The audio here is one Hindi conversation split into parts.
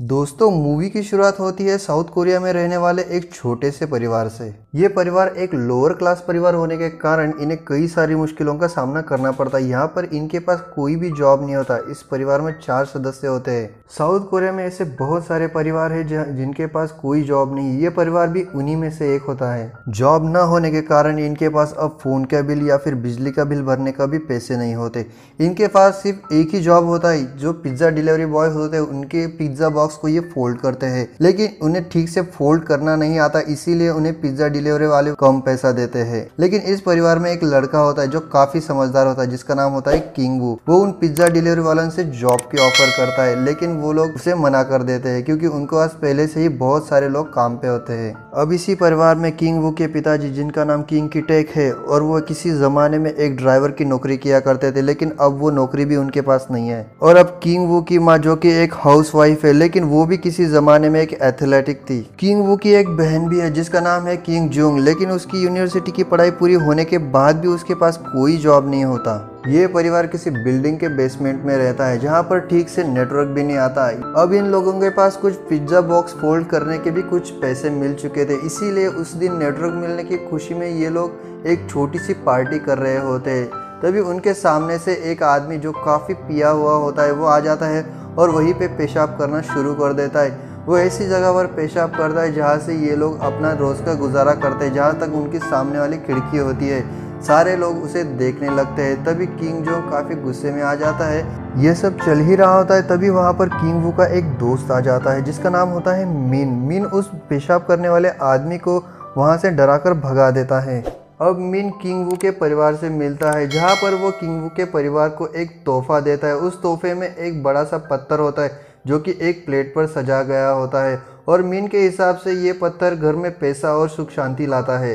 दोस्तों, मूवी की शुरुआत होती है साउथ कोरिया में रहने वाले एक छोटे से परिवार से। ये परिवार एक लोअर क्लास परिवार होने के कारण इन्हें कई सारी मुश्किलों का सामना करना पड़ता है। यहाँ पर इनके पास कोई भी जॉब नहीं होता। इस परिवार में 4 सदस्य होते हैं। साउथ कोरिया में ऐसे बहुत सारे परिवार हैं जिनके पास कोई जॉब नहीं। ये परिवार भी उन्हीं में से एक होता है। जॉब न होने के कारण इनके पास अब फोन का बिल या फिर बिजली का बिल भरने का भी पैसे नहीं होते। इनके पास सिर्फ एक ही जॉब होता है। जो पिज्जा डिलीवरी बॉय होते हैं उनके पिज्जा बॉक्स को ये फोल्ड करते हैं, लेकिन उन्हें ठीक से फोल्ड करना नहीं आता, इसीलिए उन्हें पिज्जा डिलीवरी वाले कम पैसा देते हैं। लेकिन इस परिवार में एक लड़का होता है जो काफी समझदार होता है, जिसका नाम होता है किंग वू। वो उन पिज्जा डिलीवरी वालों से जॉब की ऑफर करता है, लेकिन वो लोग उसे मना कर देते हैं क्योंकि उनके पास पहले से ही बहुत सारे लोग काम पे होते हैं। अब इसी परिवार में किंग वू के पिताजी, जिनका नाम किंग किटेक है, और वो किसी जमाने में एक ड्राइवर की नौकरी किया करते थे, लेकिन अब वो नौकरी भी उनके पास नहीं है। और अब किंग वू की माँ, जो कि एक हाउस वाइफ है, लेकिन वो भी किसी जमाने में एक एथलेटिक थी। किंग वू की एक बहन भी है जिसका नाम है किंग जुंग, लेकिन उसकी यूनिवर्सिटी की पढ़ाई पूरी होने के बाद भी उसके पास कोई जॉब नहीं होता। ये परिवार किसी बिल्डिंग के बेसमेंट में रहता है जहाँ पर ठीक से नेटवर्क भी नहीं आता है। अब इन लोगों के पास कुछ पिज्जा बॉक्स फोल्ड करने के भी कुछ पैसे मिल चुके थे, इसीलिए उस दिन नेटवर्क मिलने की खुशी में ये लोग एक छोटी सी पार्टी कर रहे होते हैं। तभी उनके सामने से एक आदमी जो काफ़ी पिया हुआ होता है वो आ जाता है और वहीं पे पेशाब करना शुरू कर देता है। वो ऐसी जगह पर पेशाब करता है जहाँ से ये लोग अपना रोज़ का गुजारा करते हैं, जहाँ तक उनकी सामने वाली खिड़की होती है। सारे लोग उसे देखने लगते हैं। तभी किंग जो काफ़ी गुस्से में आ जाता है। ये सब चल ही रहा होता है, तभी वहाँ पर किंग वू का एक दोस्त आ जाता है जिसका नाम होता है मिन। मिन उस पेशाब करने वाले आदमी को वहाँ से डराकर भगा देता है। अब मिन किंग वू के परिवार से मिलता है, जहाँ पर वो किंग वू के परिवार को एक तोहफा देता है। उस तोहफे में एक बड़ा सा पत्थर होता है जो कि एक प्लेट पर सजा गया होता है, और मिन के हिसाब से ये पत्थर घर में पैसा और सुख शांति लाता है।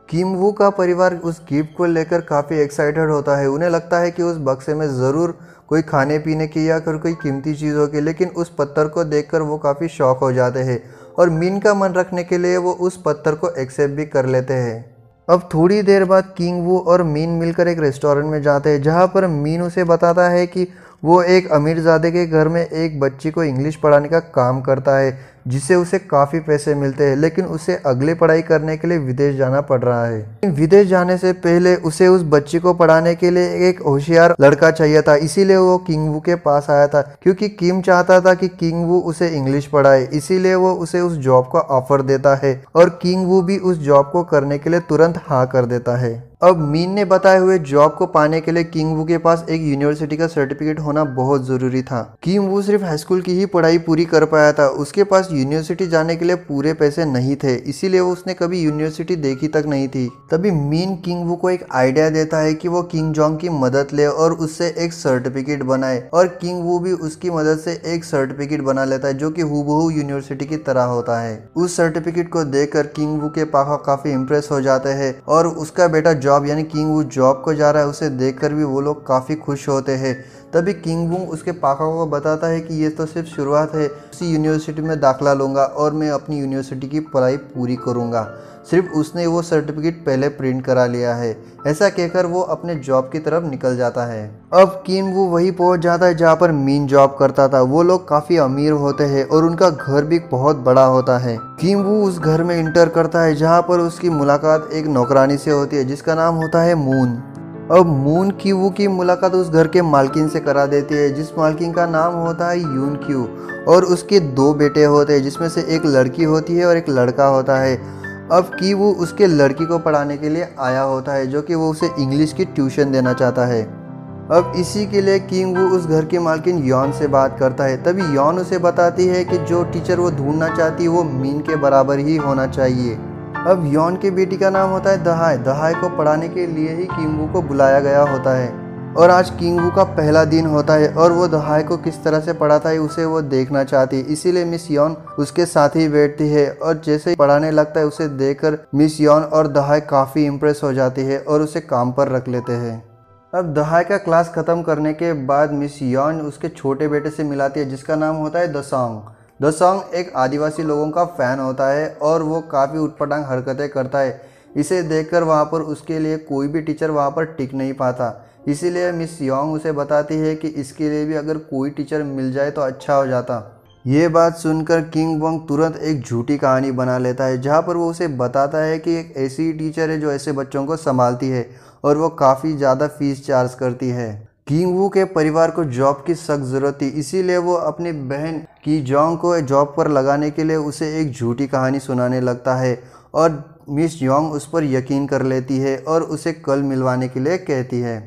किंग वू का परिवार उस गिफ्ट को लेकर काफ़ी एक्साइटेड होता है। उन्हें लगता है कि उस बक्से में ज़रूर कोई खाने पीने की या फिर कोई कीमती चीज़ होगी, लेकिन उस पत्थर को देखकर वो काफ़ी शॉक हो जाते हैं और मिन का मन रखने के लिए वो उस पत्थर को एक्सेप्ट भी कर लेते हैं। अब थोड़ी देर बाद किंग वू और मीन मिलकर एक रेस्टोरेंट में जाते हैं, जहाँ पर मीन उसे बताता है कि वो एक अमीरजादे के घर में एक बच्ची को इंग्लिश पढ़ाने का काम करता है, जिससे उसे काफ़ी पैसे मिलते हैं, लेकिन उसे अगले पढ़ाई करने के लिए विदेश जाना पड़ रहा है। विदेश जाने से पहले उसे उस बच्ची को पढ़ाने के लिए एक होशियार लड़का चाहिए था, इसीलिए वो किंग वू के पास आया था, क्योंकि किम चाहता था कि किंग वू उसे इंग्लिश पढ़ाए। इसीलिए वो उसे उस जॉब का ऑफर देता है और किंग वू भी उस जॉब को करने के लिए तुरंत हाँ कर देता है। अब मीन ने बताए हुए जॉब को पाने के लिए किंग वू के पास एक यूनिवर्सिटी का सर्टिफिकेट होना बहुत जरूरी था। किंग वू सिर्फ हाई स्कूल की ही पढ़ाई पूरी कर पाया था। उसके पास यूनिवर्सिटी जाने के लिए पूरे पैसे नहीं थे, इसीलिए उसने कभी यूनिवर्सिटी देखी तक नहीं थी। तभी मीन किंग वू को एक आइडिया देता है कि वो किंग जोंग की मदद ले और उससे एक सर्टिफिकेट बनाए, और किंग वू भी उसकी मदद से एक सर्टिफिकेट बना लेता है जो कि हूबहू यूनिवर्सिटी की तरह होता है। उस सर्टिफिकेट को देखकर किंग वू के पापा काफी इम्प्रेस हो जाते हैं, और उसका बेटा जॉब यानी किंग वू जॉब को जा रहा है, उसे देखकर भी वो लोग काफ़ी खुश होते हैं। तभी किंग वू उसके पापा को बताता है कि ये तो सिर्फ शुरुआत है, उसी यूनिवर्सिटी में दाखिला लूँगा और मैं अपनी यूनिवर्सिटी की पढ़ाई पूरी करूँगा। सिर्फ उसने वो सर्टिफिकेट पहले प्रिंट करा लिया है। ऐसा कहकर वो अपने जॉब की तरफ निकल जाता है। अब किंग वू वहीं पहुंच जाता है जहाँ पर मीन जॉब करता था। वो लोग काफ़ी अमीर होते हैं और उनका घर भी बहुत बड़ा होता है। किंग वू उस घर में इंटर करता है जहाँ पर उसकी मुलाकात एक नौकरानी से होती है जिसका नाम होता है मून। अब मून किंग वू की मुलाकात उस घर के मालकिन से करा देती है, जिस मालकिन का नाम होता है यून क्यू, और उसके 2 बेटे होते हैं जिसमें से एक लड़की होती है और एक लड़का होता है। अब कि वो उसके लड़की को पढ़ाने के लिए आया होता है, जो कि वो उसे इंग्लिश की ट्यूशन देना चाहता है। अब इसी के लिए किंग वू उस घर की मालकिन यॉन से बात करता है। तभी यॉन उसे बताती है कि जो टीचर वो ढूंढना चाहती है वो मीन के बराबर ही होना चाहिए। अब यॉन की बेटी का नाम होता है दहाई। दहाई को पढ़ाने के लिए ही किंग वू को बुलाया गया होता है, और आज किंग वू का पहला दिन होता है और वो दहाई को किस तरह से पढ़ाता है उसे वो देखना चाहती है। इसीलिए मिस यॉन उसके साथ ही बैठती है, और जैसे ही पढ़ाने लगता है उसे देखकर मिस यॉन और दहाई काफ़ी इम्प्रेस हो जाती है और उसे काम पर रख लेते हैं। अब दहाई का क्लास ख़त्म करने के बाद मिस यॉन उसके छोटे बेटे से मिलाती है जिसका नाम होता है दसोंग। दसोंग एक आदिवासी लोगों का फ़ैन होता है और वो काफ़ी उटपटांग हरकतें करता है। इसे देखकर वहाँ पर उसके लिए कोई भी टीचर वहाँ पर टिक नहीं पाता। इसीलिए मिस योंग उसे बताती है कि इसके लिए भी अगर कोई टीचर मिल जाए तो अच्छा हो जाता। ये बात सुनकर किंग वोंग तुरंत एक झूठी कहानी बना लेता है, जहाँ पर वो उसे बताता है कि एक ऐसी टीचर है जो ऐसे बच्चों को संभालती है और वो काफ़ी ज़्यादा फीस चार्ज करती है। किंग वू के परिवार को जॉब की सख्त ज़रूरत थी, इसीलिए वो अपनी बहन की जोंग को जॉब पर लगाने के लिए उसे एक झूठी कहानी सुनाने लगता है और मिस योंग उस पर यकीन कर लेती है और उसे कल मिलवाने के लिए कहती है।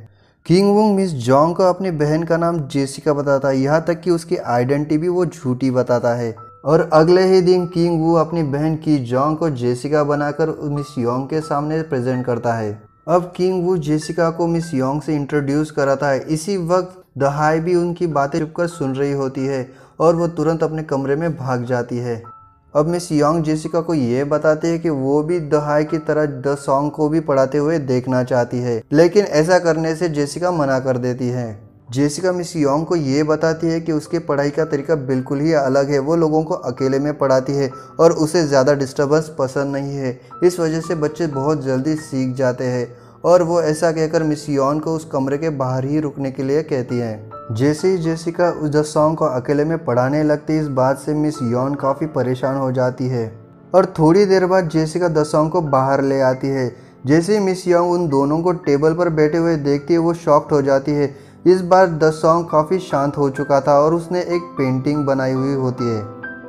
किंग वुंग मिस जोंग को अपनी बहन का नाम जेसिका बताता है, यहाँ तक कि उसकी आइडेंटिटी भी वो झूठी बताता है। और अगले ही दिन किंग वू अपनी बहन की जोंग को जेसिका बनाकर मिस योंग के सामने प्रेजेंट करता है। अब किंग वू जेसिका को मिस योंग से इंट्रोड्यूस कराता है। इसी वक्त दहाई भी उनकी बातें चुपकर सुन रही होती है और वो तुरंत अपने कमरे में भाग जाती है। अब मिस योंग जेसिका को ये बताती है कि वो भी दहाई की तरह द सॉन्ग को भी पढ़ाते हुए देखना चाहती है, लेकिन ऐसा करने से जेसिका मना कर देती है। जेसिका मिस योंग को ये बताती है कि उसके पढ़ाई का तरीका बिल्कुल ही अलग है, वो लोगों को अकेले में पढ़ाती है और उसे ज़्यादा डिस्टर्बेंस पसंद नहीं है। इस वजह से बच्चे बहुत जल्दी सीख जाते हैं और वो ऐसा कहकर मिस योंग को उस कमरे के बाहर ही रुकने के लिए कहती है। जैसे ही जेसिका उस द सॉन्ग को अकेले में पढ़ाने लगती, इस बात से मिस योंग काफ़ी परेशान हो जाती है और थोड़ी देर बाद जेसिका द सॉन्ग को बाहर ले आती है। जैसे ही मिस योंग उन दोनों को टेबल पर बैठे हुए देखती है, वो शॉक्ड हो जाती है। इस बार द सॉन्ग काफ़ी शांत हो चुका था और उसने एक पेंटिंग बनाई हुई होती है।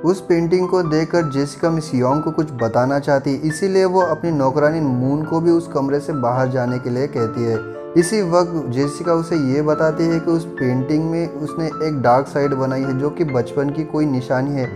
उस पेंटिंग को देखकर जेसिका मिस योंग को कुछ बताना चाहती, इसीलिए वो अपनी नौकरानी मून को भी उस कमरे से बाहर जाने के लिए कहती है। इसी वक्त जेसिका उसे ये बताती है कि उस पेंटिंग में उसने एक डार्क साइड बनाई है जो कि बचपन की कोई निशानी है।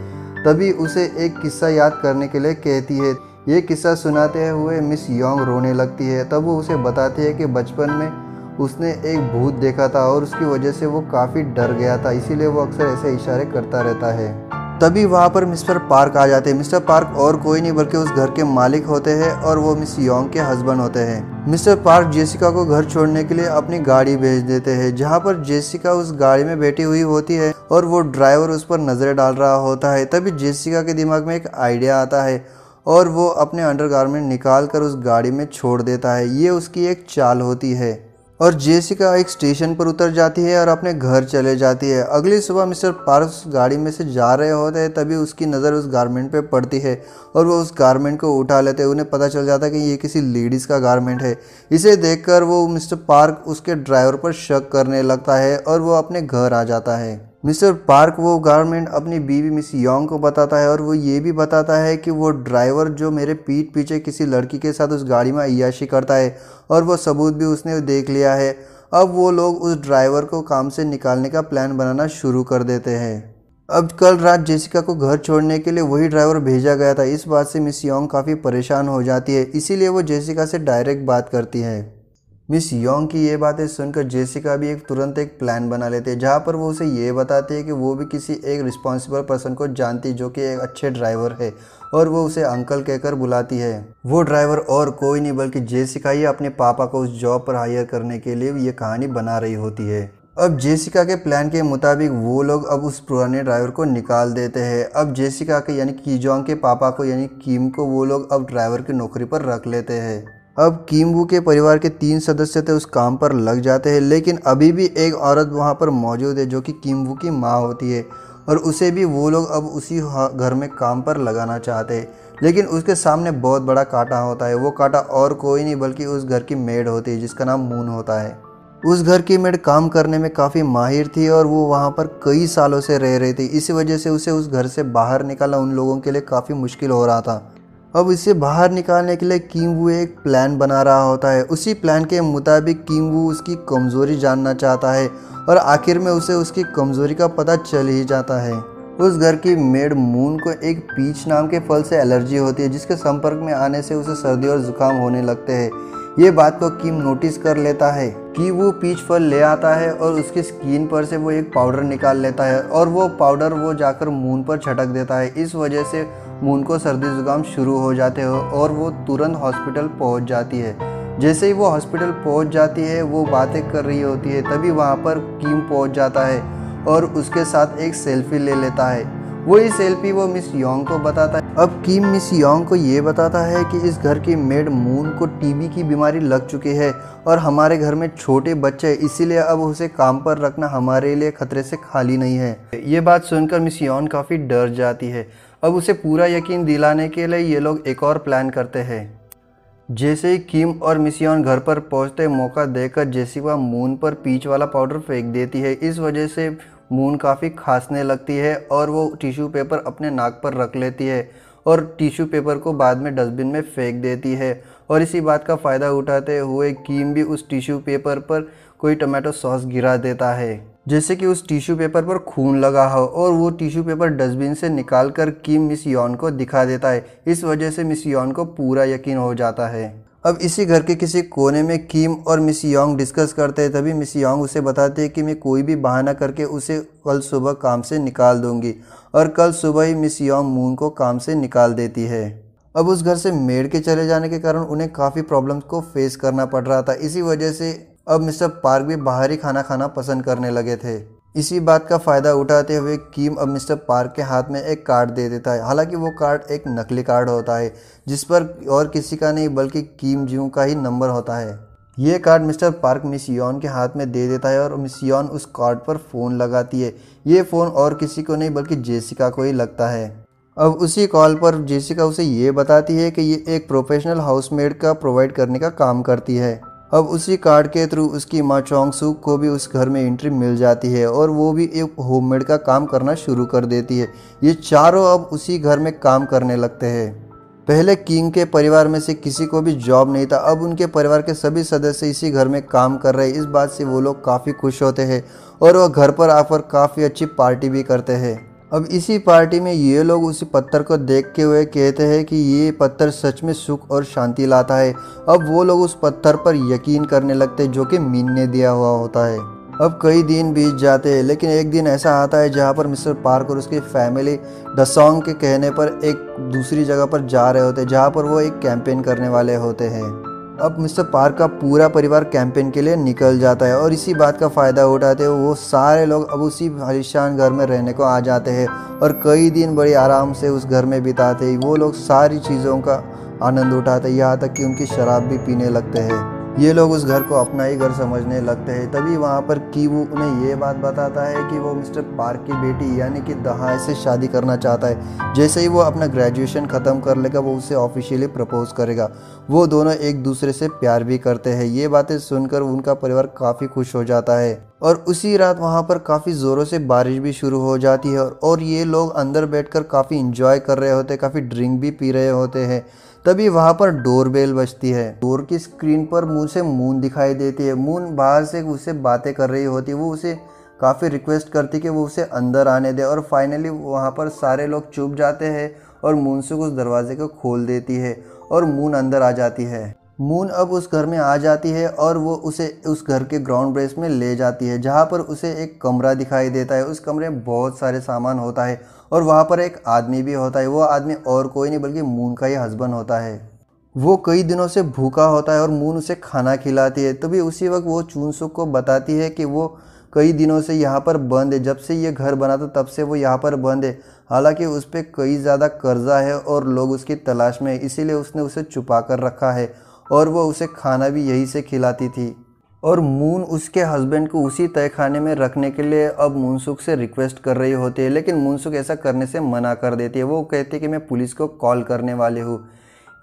तभी उसे एक किस्सा याद करने के लिए कहती है। ये किस्सा सुनाते हुए मिस योंग रोने लगती है। तब वो उसे बताती है कि बचपन में उसने एक भूत देखा था और उसकी वजह से वो काफ़ी डर गया था, इसीलिए वो अक्सर ऐसे इशारे करता रहता है। तभी वहाँ पर मिस्टर पार्क आ जाते हैं। मिस्टर पार्क और कोई नहीं बल्कि उस घर के मालिक होते हैं और वो मिस योंग के हस्बैंड होते हैं। मिस्टर पार्क जेसिका को घर छोड़ने के लिए अपनी गाड़ी भेज देते हैं, जहाँ पर जेसिका उस गाड़ी में बैठी हुई होती है और वो ड्राइवर उस पर नज़रें डाल रहा होता है। तभी जेसिका के दिमाग में एक आइडिया आता है और वो अपने अंडरगारमेंट निकाल कर उस गाड़ी में छोड़ देता है। ये उसकी एक चाल होती है और जेसिका एक स्टेशन पर उतर जाती है और अपने घर चले जाती है। अगली सुबह मिस्टर पार्क उस गाड़ी में से जा रहे होते हैं, तभी उसकी नज़र उस गारमेंट पे पड़ती है और वो उस गारमेंट को उठा लेते हैं। उन्हें पता चल जाता है कि ये किसी लेडीज़ का गारमेंट है। इसे देखकर वो मिस्टर पार्क उसके ड्राइवर पर शक करने लगता है और वो अपने घर आ जाता है। मिस्टर पार्क वो गारमेंट अपनी बीवी मिस योंग को बताता है और वो ये भी बताता है कि वो ड्राइवर जो मेरे पीठ पीछे किसी लड़की के साथ उस गाड़ी में अय्याशी करता है और वो सबूत भी उसने देख लिया है। अब वो लोग उस ड्राइवर को काम से निकालने का प्लान बनाना शुरू कर देते हैं। अब कल रात जेसिका को घर छोड़ने के लिए वही ड्राइवर भेजा गया था। इस बात से मिस योंग काफ़ी परेशान हो जाती है, इसीलिए वो जेसिका से डायरेक्ट बात करती है। मिस योंग की ये बातें सुनकर जेसिका भी तुरंत एक प्लान बना लेते हैं, जहाँ पर वो उसे ये बताती है कि वो भी किसी एक रिस्पॉन्सिबल पर्सन को जानती जो कि एक अच्छे ड्राइवर है और वो उसे अंकल कहकर बुलाती है। वो ड्राइवर और कोई नहीं बल्कि जेसिका ही अपने पापा को उस जॉब पर हायर करने के लिए ये कहानी बना रही होती है। अब जेसिका के प्लान के मुताबिक वो लोग अब उस पुराने ड्राइवर को निकाल देते हैं। अब जेसिका के यानी कीजोंग के पापा को यानी किम को वो लोग अब ड्राइवर की नौकरी पर रख लेते हैं। अब किम वू के परिवार के 3 सदस्य थे उस काम पर लग जाते हैं, लेकिन अभी भी एक औरत वहाँ पर मौजूद है जो कि किम वू की माँ होती है और उसे भी वो लोग अब उसी घर में काम पर लगाना चाहते हैं। लेकिन उसके सामने बहुत बड़ा कांटा होता है। वो कांटा और कोई नहीं बल्कि उस घर की मेड होती है जिसका नाम मून होता है। उस घर की मेड काम करने में काफ़ी माहिर थी और वो वहाँ पर कई सालों से रह रही थी। इसी वजह से उसे उस घर से बाहर निकालना उन लोगों के लिए काफ़ी मुश्किल हो रहा था। अब इसे बाहर निकालने के लिए किम वू एक प्लान बना रहा होता है। उसी प्लान के मुताबिक किम वू उसकी कमज़ोरी जानना चाहता है और आखिर में उसे उसकी कमज़ोरी का पता चल ही जाता है। उस घर की मेड मून को एक पीच नाम के फल से एलर्जी होती है, जिसके संपर्क में आने से उसे सर्दी और जुकाम होने लगते हैं। ये बात को किम नोटिस कर लेता है कि वो पीच फल ले आता है और उसकी स्किन पर से वो एक पाउडर निकाल लेता है और वो पाउडर वो जाकर मून पर छटक देता है। इस वजह से मून को सर्दी जुकाम शुरू हो जाते हैं और वो तुरंत हॉस्पिटल पहुंच जाती है। जैसे ही वो हॉस्पिटल पहुंच जाती है वो बातें कर रही होती है, तभी वहाँ पर किम पहुंच जाता है और उसके साथ एक सेल्फी ले लेता है। वो इस एलपी वो मिस योंग को बताता है। अब किम मिस योंग को ये बताता है कि इस घर की मेड मून को टीबी की बीमारी लग चुकी है और हमारे घर में छोटे बच्चे हैं, इसीलिए अब उसे काम पर रखना हमारे लिए खतरे से खाली नहीं है। ये बात सुनकर मिस योंग काफ़ी डर जाती है। अब उसे पूरा यकीन दिलाने के लिए ये लोग एक और प्लान करते हैं। जैसे ही किम और मिस योंग घर पर पहुंचते मौका देकर जेसिका मून पर पीच वाला पाउडर फेंक देती है। इस वजह से मून काफ़ी खांसने लगती है और वो टिश्यू पेपर अपने नाक पर रख लेती है और टिश्यू पेपर को बाद में डस्टबिन में फेंक देती है। और इसी बात का फ़ायदा उठाते हुए किम भी उस टिश्यू पेपर पर कोई टमाटो सॉस गिरा देता है, जैसे कि उस टिश्यू पेपर पर खून लगा हो, और वो टिश्यू पेपर डस्टबिन से निकालकर किम मिस योंग को दिखा देता है। इस वजह से मिस योंग को पूरा यकीन हो जाता है। अब इसी घर के किसी कोने में किम और मिस योंग डिस्कस करते हैं। तभी मिस योंग उसे बताती है कि मैं कोई भी बहाना करके उसे कल सुबह काम से निकाल दूंगी, और कल सुबह ही मिस योंग मून को काम से निकाल देती है। अब उस घर से मेड के चले जाने के कारण उन्हें काफ़ी प्रॉब्लम्स को फेस करना पड़ रहा था। इसी वजह से अब मिस्टर पार्क भी बाहर ही खाना खाना पसंद करने लगे थे। इसी बात का फ़ायदा उठाते हुए किम अब मिस्टर पार्क के हाथ में एक कार्ड दे देता है। हालांकि वो कार्ड एक नकली कार्ड होता है जिस पर और किसी का नहीं बल्कि किम जू का ही नंबर होता है। ये card mister park miss Yong के हाथ में दे देता है और मिस योंग उस कार्ड पर फ़ोन लगाती है। ये फ़ोन और किसी को नहीं बल्कि जेसिका को ही लगता है। अब उसी कॉल पर जेसिका उसे ये बताती है कि ये एक प्रोफेशनल हाउसमेड का प्रोवाइड करने का काम करती है। अब उसी कार्ड के थ्रू उसकी माँ चोंग सूक को भी उस घर में एंट्री मिल जाती है और वो भी एक होममेड का काम करना शुरू कर देती है। ये चारों अब उसी घर में काम करने लगते हैं। पहले किंग के परिवार में से किसी को भी जॉब नहीं था, अब उनके परिवार के सभी सदस्य इसी घर में काम कर रहे हैं। इस बात से वो लोग काफ़ी खुश होते हैं और वह घर पर आकर काफ़ी अच्छी पार्टी भी करते हैं। अब इसी पार्टी में ये लोग उसी पत्थर को देखते हुए कहते हैं कि ये पत्थर सच में सुख और शांति लाता है। अब वो लोग उस पत्थर पर यकीन करने लगते हैं जो कि मीन ने दिया हुआ होता है। अब कई दिन बीत जाते हैं, लेकिन एक दिन ऐसा आता है जहाँ पर मिस्टर पार्क और उसकी फैमिली डसोंग के कहने पर एक दूसरी जगह पर जा रहे होते हैं जहाँ पर वो एक कैंपेन करने वाले होते हैं। अब मिस्टर पार्क का पूरा परिवार कैंपेन के लिए निकल जाता है और इसी बात का फ़ायदा उठाते हुए वो सारे लोग अब उसी आलीशान घर में रहने को आ जाते हैं और कई दिन बड़ी आराम से उस घर में बिताते हैं। वो लोग सारी चीज़ों का आनंद उठाते हैं, यहाँ तक कि उनकी शराब भी पीने लगते हैं। ये लोग उस घर को अपना ही घर समझने लगते हैं। तभी वहाँ पर कीवू उन्हें ये बात बताता है कि वो मिस्टर पार्क की बेटी यानी कि दहाई से शादी करना चाहता है। जैसे ही वो अपना ग्रेजुएशन ख़त्म कर लेगा वो उसे ऑफिशियली प्रपोज करेगा। वो दोनों एक दूसरे से प्यार भी करते हैं। ये बातें सुनकर उनका परिवार काफ़ी खुश हो जाता है और उसी रात वहाँ पर काफ़ी ज़ोरों से बारिश भी शुरू हो जाती है और ये लोग अंदर बैठकर काफ़ी इंजॉय कर रहे होते हैं, काफ़ी ड्रिंक भी पी रहे होते हैं। तभी वहाँ पर डोरबेल बजती है। डोर की स्क्रीन पर मुंह से मून दिखाई देती है। मून बाहर से उससे बातें कर रही होती है। वो उसे काफ़ी रिक्वेस्ट करती कि वो उसे अंदर आने दे और फाइनली वहाँ पर सारे लोग चुप जाते हैं और मून से उस दरवाजे को खोल देती है और मून अंदर आ जाती है। मून अब उस घर में आ जाती है और वो उसे उस घर के ग्राउंड बेस में ले जाती है जहाँ पर उसे एक कमरा दिखाई देता है। उस कमरे में बहुत सारे सामान होता है और वहाँ पर एक आदमी भी होता है। वो आदमी और कोई नहीं बल्कि मून का ही हस्बैंड होता है। वो कई दिनों से भूखा होता है और मून उसे खाना खिलाती है। तभी उसी वक्त वो चुनसुक को बताती है कि वो कई दिनों से यहाँ पर बंद है। जब से ये घर बना था तब से वो यहाँ पर बंद है। हालांकि उस पर कई ज़्यादा कर्जा है और लोग उसकी तलाश में है, इसीलिए उसने उसे छुपा कर रखा है और वो उसे खाना भी यहीं से खिलाती थी। और मून उसके हस्बैंड को उसी तहखाने में रखने के लिए अब मुनसुक से रिक्वेस्ट कर रही होती है, लेकिन मुनसुक ऐसा करने से मना कर देती है। वो कहती है कि मैं पुलिस को कॉल करने वाली हूँ।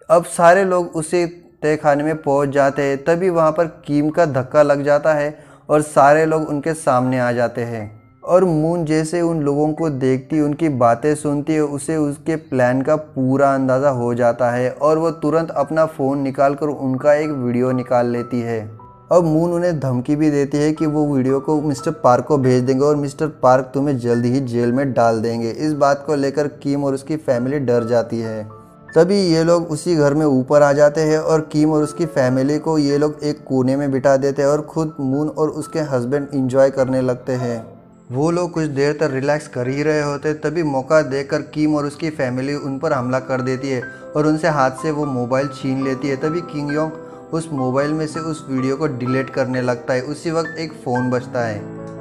अब सारे लोग उसी तहखाने में पहुँच जाते हैं। तभी वहाँ पर किम का धक्का लग जाता है और सारे लोग उनके सामने आ जाते हैं और मून जैसे उन लोगों को देखती, उनकी बातें सुनती है, उसे उसके प्लान का पूरा अंदाज़ा हो जाता है और वो तुरंत अपना फ़ोन निकालकर उनका एक वीडियो निकाल लेती है। अब मून उन्हें धमकी भी देती है कि वो वीडियो को मिस्टर पार्क को भेज देंगे और मिस्टर पार्क तुम्हें जल्द ही जेल में डाल देंगे। इस बात को लेकर किम और उसकी फैमिली डर जाती है। तभी ये लोग उसी घर में ऊपर आ जाते हैं और किम और उसकी फैमिली को ये लोग एक कोने में बिठा देते हैं और खुद मून और उसके हस्बैंड इंजॉय करने लगते हैं। वो लोग कुछ देर तक रिलैक्स कर ही रहे होते, तभी मौका देकर किम और उसकी फैमिली उन पर हमला कर देती है और उनसे हाथ से वो मोबाइल छीन लेती है। तभी किंग योंग उस मोबाइल में से उस वीडियो को डिलीट करने लगता है। उसी वक्त एक फ़ोन बजता है।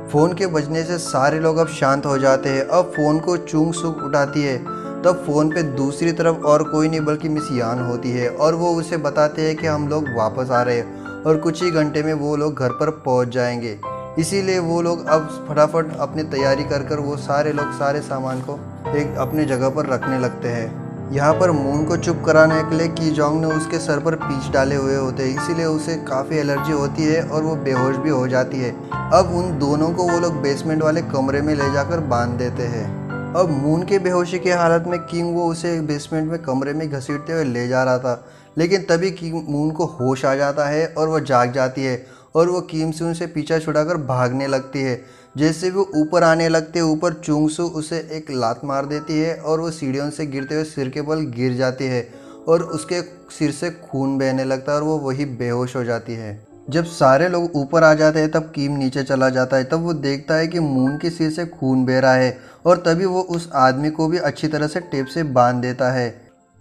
फ़ोन के बजने से सारे लोग अब शांत हो जाते हैं। अब फ़ोन को चुंग सुक उठाती है, तब फ़ोन पे दूसरी तरफ और कोई नहीं बल्कि मिस यान होती है और वो उसे बताते हैं कि हम लोग वापस आ रहे हैं और कुछ ही घंटे में वो लोग घर पर पहुंच जाएंगे। इसीलिए वो लोग अब फटाफट अपनी तैयारी कर वो सारे लोग सारे सामान को एक अपने जगह पर रखने लगते हैं। यहाँ पर मून को चुप कराने के लिए की जोंग ने उसके सर पर पीच डाले हुए होते हैं, इसीलिए उसे काफ़ी एलर्जी होती है और वो बेहोश भी हो जाती है। अब उन दोनों को वो लोग बेसमेंट वाले कमरे में ले जाकर बांध देते हैं। अब मून के बेहोशी की हालत में किंग वो उसे बेसमेंट में कमरे में घसीटते हुए ले जा रहा था, लेकिन तभी किंग मून को होश आ जाता है और वो जाग जाती है और वो किम सून से पीछा छुड़ाकर भागने लगती है। जैसे वो ऊपर आने लगते ऊपर चुंगसू उसे एक लात मार देती है और वो सीढ़ियों से गिरते हुए सिर के बल गिर जाती है और उसके सिर से खून बहने लगता है और वो वही बेहोश हो जाती है। जब सारे लोग ऊपर आ जाते हैं तब किम नीचे चला जाता है। तब वो देखता है कि मून के सिर से खून बह रहा है और तभी वो उस आदमी को भी अच्छी तरह से टेप से बांध देता है।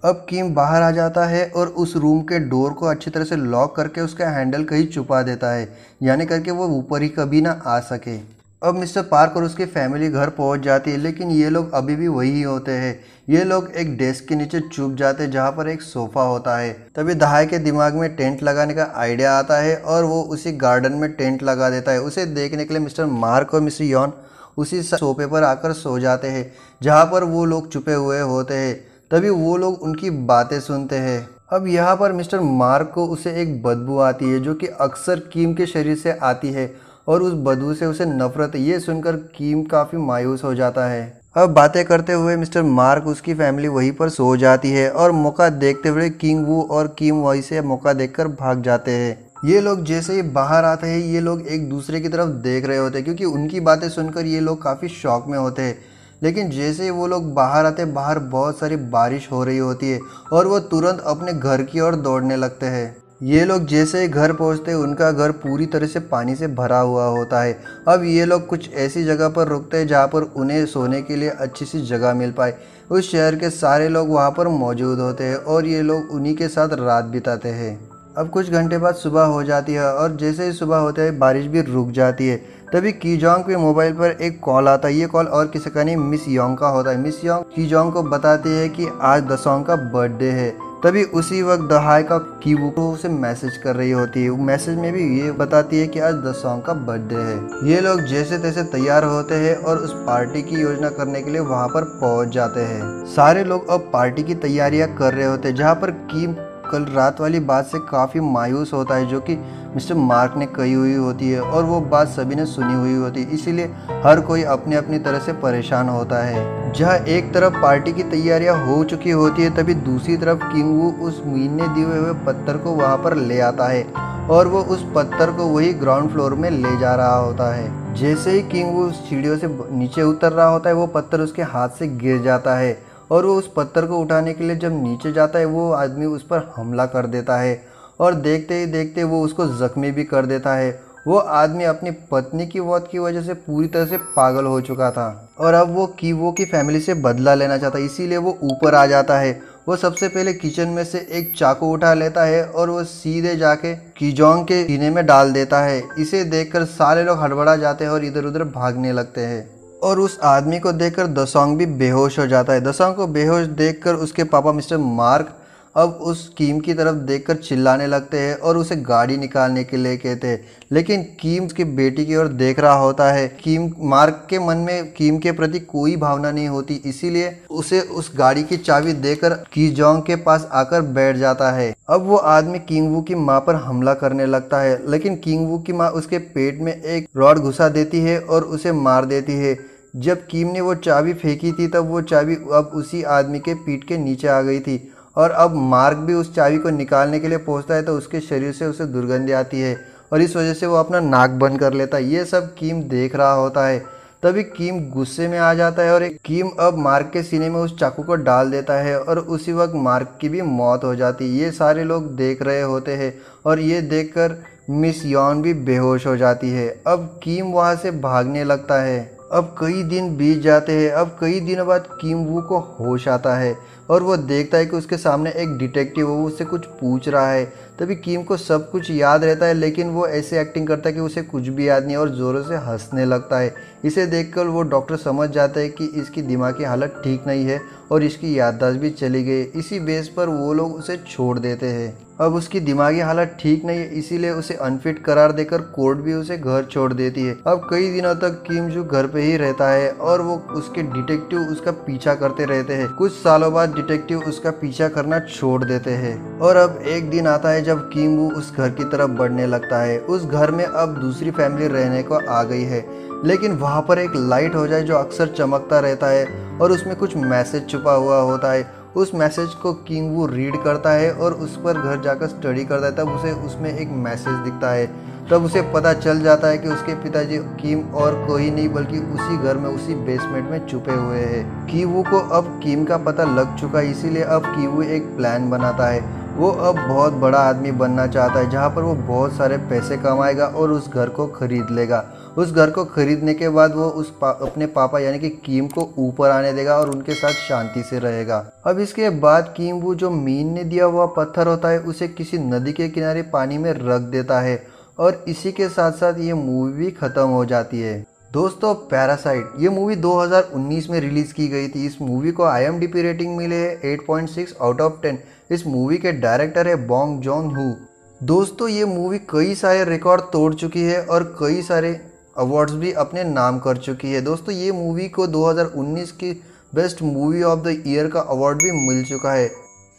अब किम बाहर आ जाता है और उस रूम के डोर को अच्छी तरह से लॉक करके उसका हैंडल कहीं छुपा देता है, यानी करके वो ऊपर ही कभी ना आ सके। अब मिस्टर पार्क और उसकी फैमिली घर पहुंच जाती है, लेकिन ये लोग अभी भी वही होते हैं। ये लोग एक डेस्क के नीचे छुप जाते हैं जहाँ पर एक सोफ़ा होता है। तभी दहाई के दिमाग में टेंट लगाने का आइडिया आता है और वो उसी गार्डन में टेंट लगा देता है। उसे देखने के लिए मिस्टर मार्क और मिस्टर यॉन उसी सोफे पर आकर सो जाते हैं जहाँ पर वो लोग छुपे हुए होते हैं। तभी वो लोग उनकी बातें सुनते हैं। अब यहाँ पर मिस्टर मार्क को उसे एक बदबू आती है जो कि अक्सर किम के शरीर से आती है और उस बदबू से उसे नफरत है। ये सुनकर किम काफ़ी मायूस हो जाता है। अब बातें करते हुए मिस्टर मार्क उसकी फैमिली वहीं पर सो जाती है और मौका देखते हुए किंग वू और किम वहीं से मौका देखकर भाग जाते हैं। ये लोग जैसे ही बाहर आते हैं ये लोग एक दूसरे की तरफ देख रहे होते हैं क्योंकि उनकी बातें सुनकर ये लोग काफ़ी शॉक में होते हैं। लेकिन जैसे ही वो लोग बाहर आते बाहर बहुत सारी बारिश हो रही होती है और वो तुरंत अपने घर की ओर दौड़ने लगते हैं। ये लोग जैसे ही घर पहुंचते हैं उनका घर पूरी तरह से पानी से भरा हुआ होता है। अब ये लोग कुछ ऐसी जगह पर रुकते हैं जहाँ पर उन्हें सोने के लिए अच्छी सी जगह मिल पाए। उस शहर के सारे लोग वहाँ पर मौजूद होते हैं और ये लोग उन्हीं के साथ रात बिताते हैं। अब कुछ घंटे बाद सुबह हो जाती है और जैसे ही सुबह होता है बारिश भी रुक जाती है। तभी की जोंग के मोबाइल पर एक कॉल आता है। ये कॉल और किसी का नहीं मिस योंग का होता है। मिस योंग की जोंग को बताती है कि आज दसोंग का बर्थडे है। तभी उसी वक्त दहाई का की वो उसे मैसेज कर रही होती है। मैसेज में भी ये बताती है कि आज दसोंग का बर्थडे है। ये लोग जैसे तैसे तैयार होते हैं और उस पार्टी की योजना करने के लिए वहाँ पर पहुँच जाते हैं। सारे लोग अब पार्टी की तैयारियाँ कर रहे होते हैं जहाँ पर किम कल रात वाली बात से काफ़ी मायूस होता है जो कि मिस्टर मार्क ने कही हुई होती है और वो बात सभी ने सुनी हुई होती है। इसीलिए हर कोई अपनी अपनी तरह से परेशान होता है। जहाँ एक तरफ पार्टी की तैयारियां हो चुकी होती है तभी दूसरी तरफ किंग वू उस मीन ने दिए हुए पत्थर को वहाँ पर ले आता है और वो उस पत्थर को वही ग्राउंड फ्लोर में ले जा रहा होता है। जैसे ही किंग वू सीढ़ियों से नीचे उतर रहा होता है वो पत्थर उसके हाथ से गिर जाता है और वो उस पत्थर को उठाने के लिए जब नीचे जाता है वो आदमी उस पर हमला कर देता है और देखते ही देखते वो उसको जख्मी भी कर देता है। वो आदमी अपनी पत्नी की मौत की वजह से पूरी तरह से पागल हो चुका था और अब वो की फैमिली से बदला लेना चाहता है, इसीलिए वो ऊपर आ जाता है। वो सबसे पहले किचन में से एक चाकू उठा लेता है और वो सीधे जाके कीजोंग के सीने में डाल देता है। इसे देखकर सारे लोग हड़बड़ा जाते हैं और इधर उधर भागने लगते हैं और उस आदमी को देखकर दसोंग भी बेहोश हो जाता है। दसोंग को बेहोश देखकर उसके पापा मिस्टर मार्क अब उस कीम की तरफ देखकर चिल्लाने लगते हैं और उसे गाड़ी निकालने के लिए कहते हैं। लेकिन कीम उसकी बेटी की ओर देख रहा होता है। कीम मार्क के मन में कीम के प्रति कोई भावना नहीं होती, इसीलिए उसे उस गाड़ी की चाबी देकर कीजोंग के पास आकर बैठ जाता है। अब वो आदमी किंग वू की माँ पर हमला करने लगता है, लेकिन किंग वू की माँ उसके पेट में एक रॉड घुसा देती है और उसे मार देती है। जब किम ने वो चाबी फेंकी थी तब वो चाबी अब उसी आदमी के पीठ के नीचे आ गई थी और अब मार्क भी उस चाबी को निकालने के लिए पहुंचता है तो उसके शरीर से उसे दुर्गंध आती है और इस वजह से वो अपना नाक बंद कर लेता है। ये सब कीम देख रहा होता है। तभी कीम गुस्से में आ जाता है और कीम अब मार्क के सीने में उस चाकू को डाल देता है और उसी वक्त मार्क की भी मौत हो जाती है। ये सारे लोग देख रहे होते हैं और ये देखकर मिस यॉन भी बेहोश हो जाती है। अब कीम वहाँ से भागने लगता है। अब कई दिन बीत जाते हैं। अब कई दिनों बाद किम वू को होश आता है। और वो देखता है कि उसके सामने एक डिटेक्टिव वो उससे कुछ पूछ रहा है। तभी किम को सब कुछ याद रहता है, लेकिन वो ऐसे एक्टिंग करता है कि उसे कुछ भी याद नहीं और ज़ोरों से हंसने लगता है। इसे देखकर वो डॉक्टर समझ जाता है कि इसकी दिमागी हालत ठीक नहीं है और इसकी याददाश्त भी चली गई। इसी बेस पर वो लोग उसे छोड़ देते हैं। अब उसकी दिमागी हालत ठीक नहीं है, इसीलिए उसे अनफिट करार देकर कोर्ट भी उसे घर छोड़ देती है। अब कई दिनों तक किम जू घर पे ही रहता है और वो उसके डिटेक्टिव उसका पीछा करते रहते हैं। कुछ सालों बाद डिटेक्टिव उसका पीछा करना छोड़ देते हैं और अब एक दिन आता है जब किम वू उस घर की तरफ बढ़ने लगता है। उस घर में अब दूसरी फैमिली रहने को आ गई है, लेकिन वहाँ पर एक लाइट हो जाए जो अक्सर चमकता रहता है और उसमें कुछ मैसेज छुपा हुआ होता है। उस मैसेज को किम वू रीड करता है और उस पर घर जाकर स्टडी करता है। तब उसे उसमें एक मैसेज दिखता है। तब उसे पता चल जाता है कि उसके पिताजी किम और कोई नहीं बल्कि उसी घर में उसी बेसमेंट में छुपे हुए हैं। की वू को अब किम का पता लग चुका है, इसीलिए अब की वू एक प्लान बनाता है। वो अब बहुत बड़ा आदमी बनना चाहता है, जहाँ पर वो बहुत सारे पैसे कमाएगा और उस घर को खरीद लेगा। उस घर को खरीदने के बाद वो अपने पापा यानी कि किम को ऊपर आने देगा और उनके साथ शांति से रहेगा। अब इसके बाद किम वू जो मीन ने दिया हुआ पत्थर होता है उसे किसी नदी के किनारे पानी में रख देता है और इसी के साथ साथ ये मूवी भी खत्म हो जाती है। दोस्तों, पैरासाइट ये मूवी 2019 में रिलीज की गई थी। इस मूवी को IMDb रेटिंग मिले है 8.6 आउट ऑफ 10। इस मूवी के डायरेक्टर है बॉन्ग जॉन-हो। दोस्तों, ये मूवी कई सारे रिकॉर्ड तोड़ चुकी है और कई सारे अवार्ड्स भी अपने नाम कर चुकी है। दोस्तों, ये मूवी को 2019 की best movie of the year का अवार्ड भी मिल चुका है।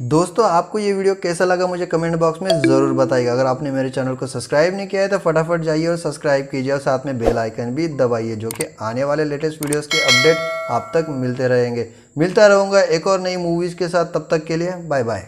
दोस्तों, आपको ये वीडियो कैसा लगा मुझे कमेंट बॉक्स में ज़रूर बताइएगा। अगर आपने मेरे चैनल को सब्सक्राइब नहीं किया है तो फटाफट जाइए और सब्सक्राइब कीजिए और साथ में बेल आइकन भी दबाइए, जो कि आने वाले लेटेस्ट वीडियोस के अपडेट आप तक मिलते रहेंगे। मिलता रहूँगा एक और नई मूवीज़ के साथ, तब तक के लिए बाय बाय।